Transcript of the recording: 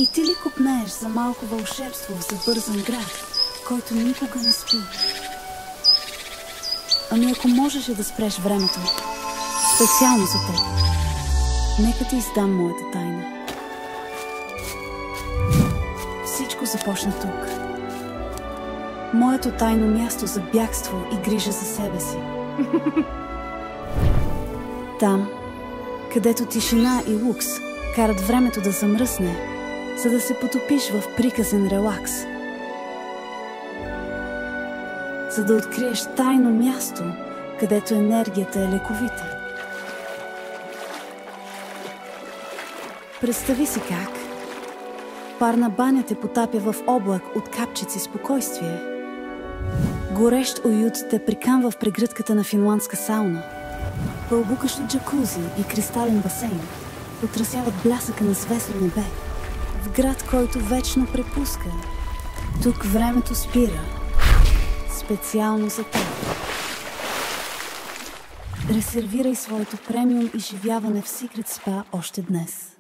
И ти ли копнееш за малко вълшебство в забързан град, който никога не спи? Ами ако можеше да спреш времето, специално за теб, нека ти издам моята тайна. Всичко започна тук. Моето тайно място за бягство и грижа за себе си. Там, където тишина и лукс карат времето да замръсне, за да се потопиш в приказен релакс. За да откриеш тайно място, където енергията е лековита. Представи си как парна баня те потапя в облак от капчици спокойствие. Горещ уют те приканва в прегръдката на финландска сауна. Бълбукащо джакузи и кристален басейн отразяват блясъка на звездно небе. В град, който вечно препуска. Тук времето спира. Специално за теб. Резервирай своето премиум изживяване в Secret Spa още днес.